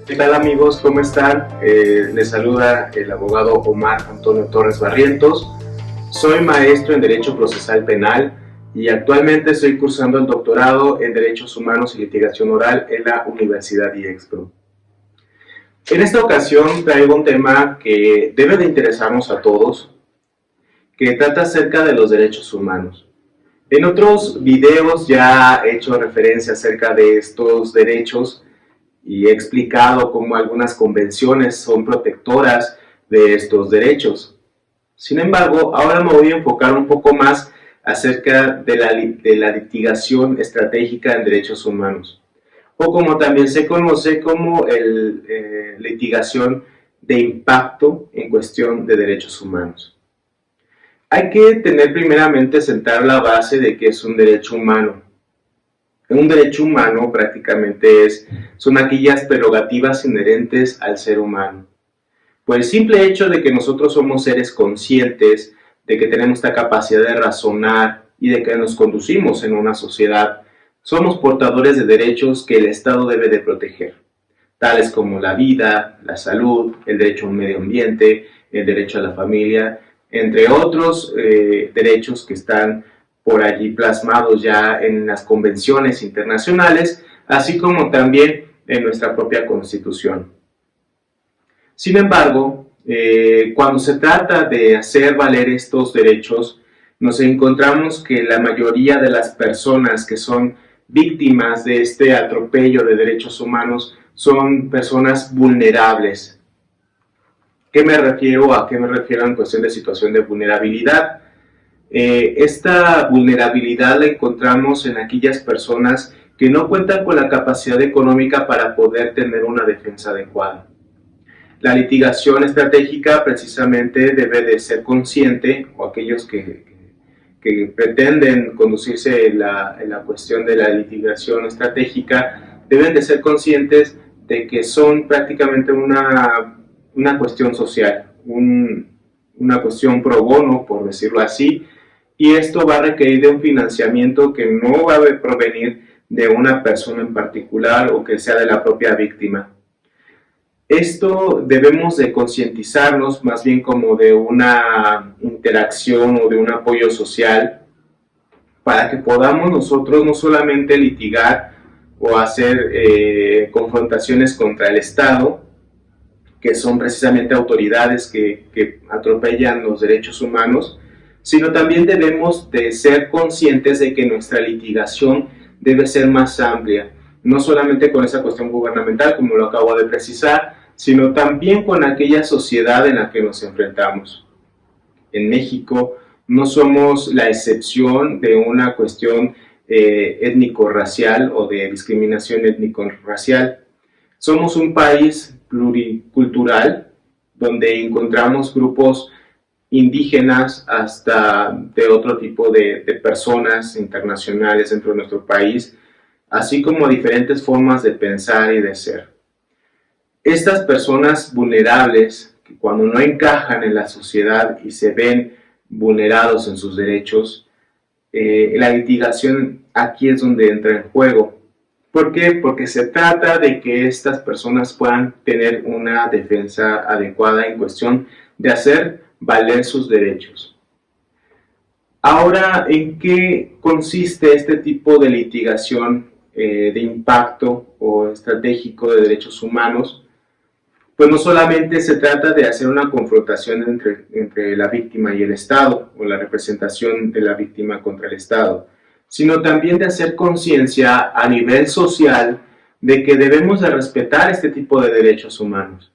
¿Qué tal amigos? ¿Cómo están? Les saluda el abogado Omar Antonio Torres Barrientos. Soy maestro en Derecho Procesal Penal y actualmente estoy cursando el doctorado en Derechos Humanos y Litigación Oral en la Universidad IEXPRO. En esta ocasión traigo un tema que debe de interesarnos a todos, que trata acerca de los derechos humanos. En otros videos ya he hecho referencia acerca de estos derechos y he explicado cómo algunas convenciones son protectoras de estos derechos. Sin embargo, ahora me voy a enfocar un poco más acerca de la litigación estratégica en derechos humanos, o como también se conoce como litigación de impacto en cuestión de derechos humanos. Hay que tener primeramente sentar la base de que es un derecho humano. Un derecho humano prácticamente son aquellas prerrogativas inherentes al ser humano. Por el simple hecho de que nosotros somos seres conscientes, de que tenemos esta capacidad de razonar y de que nos conducimos en una sociedad, somos portadores de derechos que el Estado debe de proteger, tales como la vida, la salud, el derecho a un medio ambiente, el derecho a la familia, entre otros derechos que están por allí plasmados ya en las convenciones internacionales, así como también en nuestra propia Constitución. Sin embargo, cuando se trata de hacer valer estos derechos, nos encontramos que la mayoría de las personas que son víctimas de este atropello de derechos humanos son personas vulnerables. ¿A qué me refiero en cuestión de situación de vulnerabilidad? Esta vulnerabilidad la encontramos en aquellas personas que no cuentan con la capacidad económica para poder tener una defensa adecuada. La litigación estratégica precisamente debe de ser consciente, o aquellos que pretenden conducirse en la cuestión de la litigación estratégica, deben de ser conscientes de que son prácticamente una cuestión social, una cuestión pro bono, por decirlo así, y esto va a requerir de un financiamiento que no va a provenir de una persona en particular o que sea de la propia víctima. Esto debemos de concientizarnos más bien como de una interacción o de un apoyo social para que podamos nosotros no solamente litigar o hacer confrontaciones contra el Estado, que son precisamente autoridades que atropellan los derechos humanos, sino también debemos de ser conscientes de que nuestra litigación debe ser más amplia, no solamente con esa cuestión gubernamental, como lo acabo de precisar, sino también con aquella sociedad en la que nos enfrentamos. En México no somos la excepción de una cuestión étnico-racial o de discriminación étnico-racial. Somos un país pluricultural donde encontramos grupos indígenas hasta de otro tipo de personas internacionales dentro de nuestro país, así como diferentes formas de pensar y de ser. Estas personas vulnerables, que cuando no encajan en la sociedad y se ven vulnerados en sus derechos, la litigación aquí es donde entra en juego. ¿Por qué? Porque se trata de que estas personas puedan tener una defensa adecuada en cuestión de hacer valer sus derechos. Ahora, ¿en qué consiste este tipo de litigación de impacto o estratégico de derechos humanos? Pues no solamente se trata de hacer una confrontación entre la víctima y el Estado, o la representación de la víctima contra el Estado, sino también de hacer conciencia a nivel social de que debemos de respetar este tipo de derechos humanos.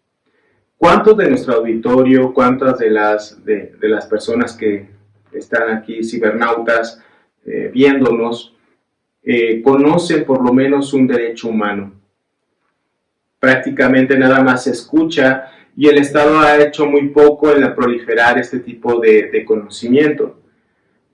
¿Cuántos de nuestro auditorio, cuántas de las personas que están aquí, cibernautas, viéndonos, conocen por lo menos un derecho humano? Prácticamente nada más se escucha y el Estado ha hecho muy poco en proliferar este tipo de conocimiento.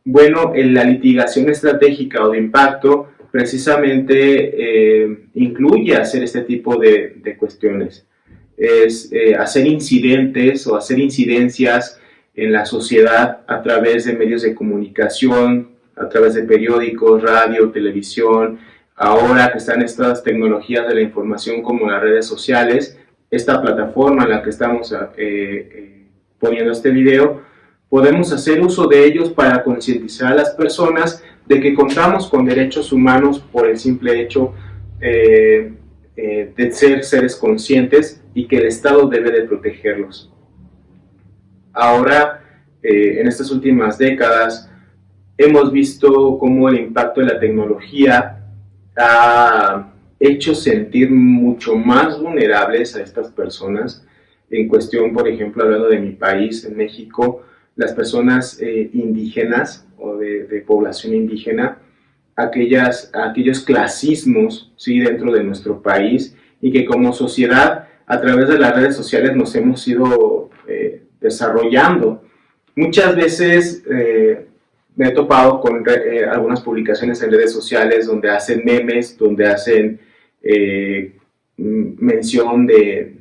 Bueno, en la litigación estratégica o de impacto precisamente incluye hacer este tipo de cuestiones. Es hacer incidentes o hacer incidencias en la sociedad a través de medios de comunicación, a través de periódicos, radio, televisión, Ahora que están estas tecnologías de la información como las redes sociales, esta plataforma en la que estamos poniendo este video, podemos hacer uso de ellos para concientizar a las personas de que contamos con derechos humanos por el simple hecho de ser seres conscientes y que el Estado debe de protegerlos. Ahora, en estas últimas décadas, hemos visto cómo el impacto de la tecnología ha hecho sentir mucho más vulnerables a estas personas. En cuestión, por ejemplo, hablando de mi país, en México, las personas indígenas o de población indígena, aquellos clasismos, ¿sí?, dentro de nuestro país, y que como sociedad, a través de las redes sociales nos hemos ido desarrollando. Muchas veces me he topado con algunas publicaciones en redes sociales donde hacen memes, donde hacen mención de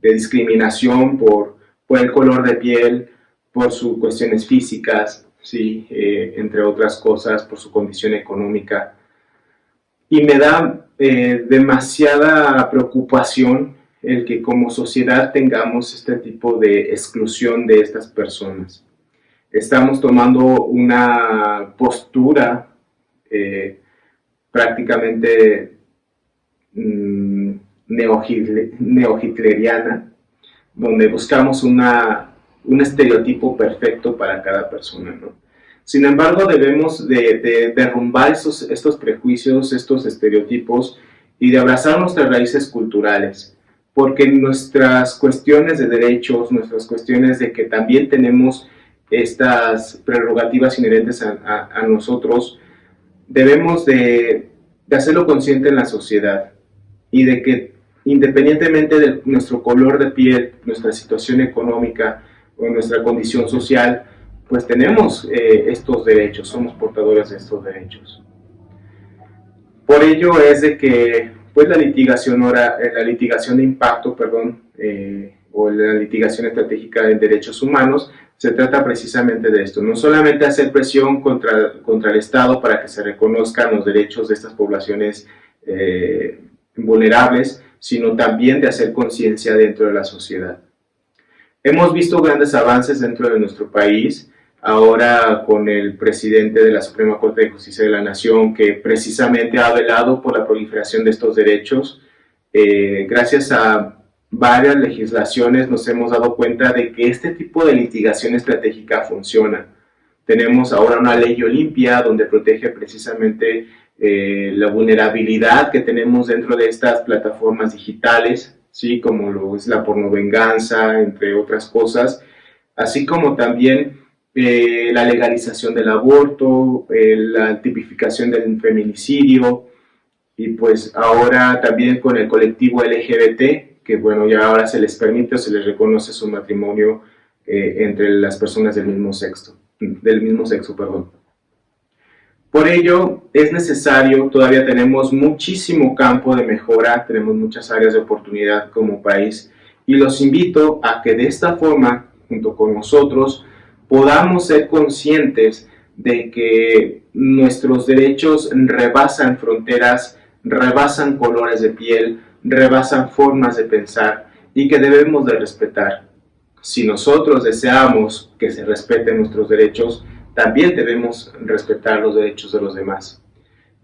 discriminación por el color de piel, por sus cuestiones físicas, ¿sí? Entre otras cosas, por su condición económica. Y me da demasiada preocupación el que como sociedad tengamos este tipo de exclusión de estas personas. Estamos tomando una postura prácticamente neohitleriana, donde buscamos un estereotipo perfecto para cada persona, ¿no? Sin embargo, debemos de derrumbar estos prejuicios, estos estereotipos, y de abrazar nuestras raíces culturales, porque nuestras cuestiones de derechos, nuestras cuestiones de que también tenemos estas prerrogativas inherentes a nosotros, debemos de hacerlo consciente en la sociedad, y de que independientemente de nuestro color de piel, nuestra situación económica o nuestra condición social, pues tenemos estos derechos, somos portadores de estos derechos. Por ello es de que pues la litigación de impacto, o la litigación estratégica en derechos humanos, se trata precisamente de esto, no solamente hacer presión contra el Estado para que se reconozcan los derechos de estas poblaciones vulnerables, sino también de hacer conciencia dentro de la sociedad. Hemos visto grandes avances dentro de nuestro país, ahora con el presidente de la Suprema Corte de Justicia de la Nación, que precisamente ha velado por la proliferación de estos derechos. Gracias a varias legislaciones nos hemos dado cuenta de que este tipo de litigación estratégica funciona. Tenemos ahora una ley Olimpia donde protege precisamente la vulnerabilidad que tenemos dentro de estas plataformas digitales, ¿sí?, como lo es la pornovenganza, entre otras cosas, así como también la legalización del aborto, la tipificación del feminicidio, y pues ahora también con el colectivo LGBT, que bueno, ya ahora se les permite o se les reconoce su matrimonio entre las personas del mismo sexo. Por ello es necesario, todavía tenemos muchísimo campo de mejora, tenemos muchas áreas de oportunidad como país, y los invito a que de esta forma, junto con nosotros, podamos ser conscientes de que nuestros derechos rebasan fronteras, rebasan colores de piel, rebasan formas de pensar, y que debemos de respetar. Si nosotros deseamos que se respeten nuestros derechos, también debemos respetar los derechos de los demás.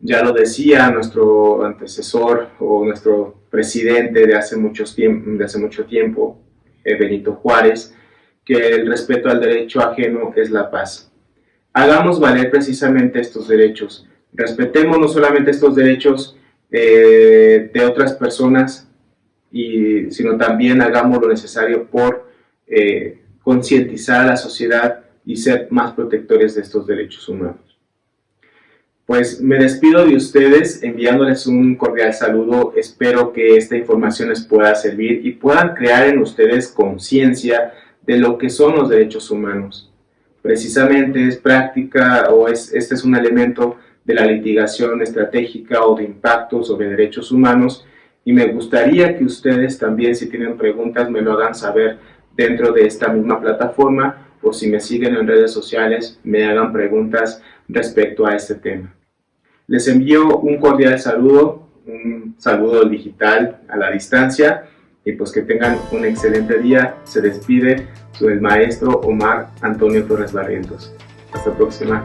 Ya lo decía nuestro antecesor o nuestro presidente de hace mucho tiempo, Benito Juárez, que el respeto al derecho ajeno es la paz. Hagamos valer precisamente estos derechos. Respetemos no solamente estos derechos de otras personas, sino también hagamos lo necesario por concientizar a la sociedad y ser más protectores de estos derechos humanos. Pues me despido de ustedes enviándoles un cordial saludo. Espero que esta información les pueda servir y puedan crear en ustedes conciencia de lo que son los derechos humanos. Precisamente es práctica este es un elemento de la litigación estratégica o de impacto sobre derechos humanos, y me gustaría que ustedes también, si tienen preguntas, me lo hagan saber dentro de esta misma plataforma, o si me siguen en redes sociales, me hagan preguntas respecto a este tema. Les envío un cordial saludo, un saludo digital a la distancia, y pues que tengan un excelente día. Se despide el maestro Omar Antonio Torres Barrientos. Hasta la próxima.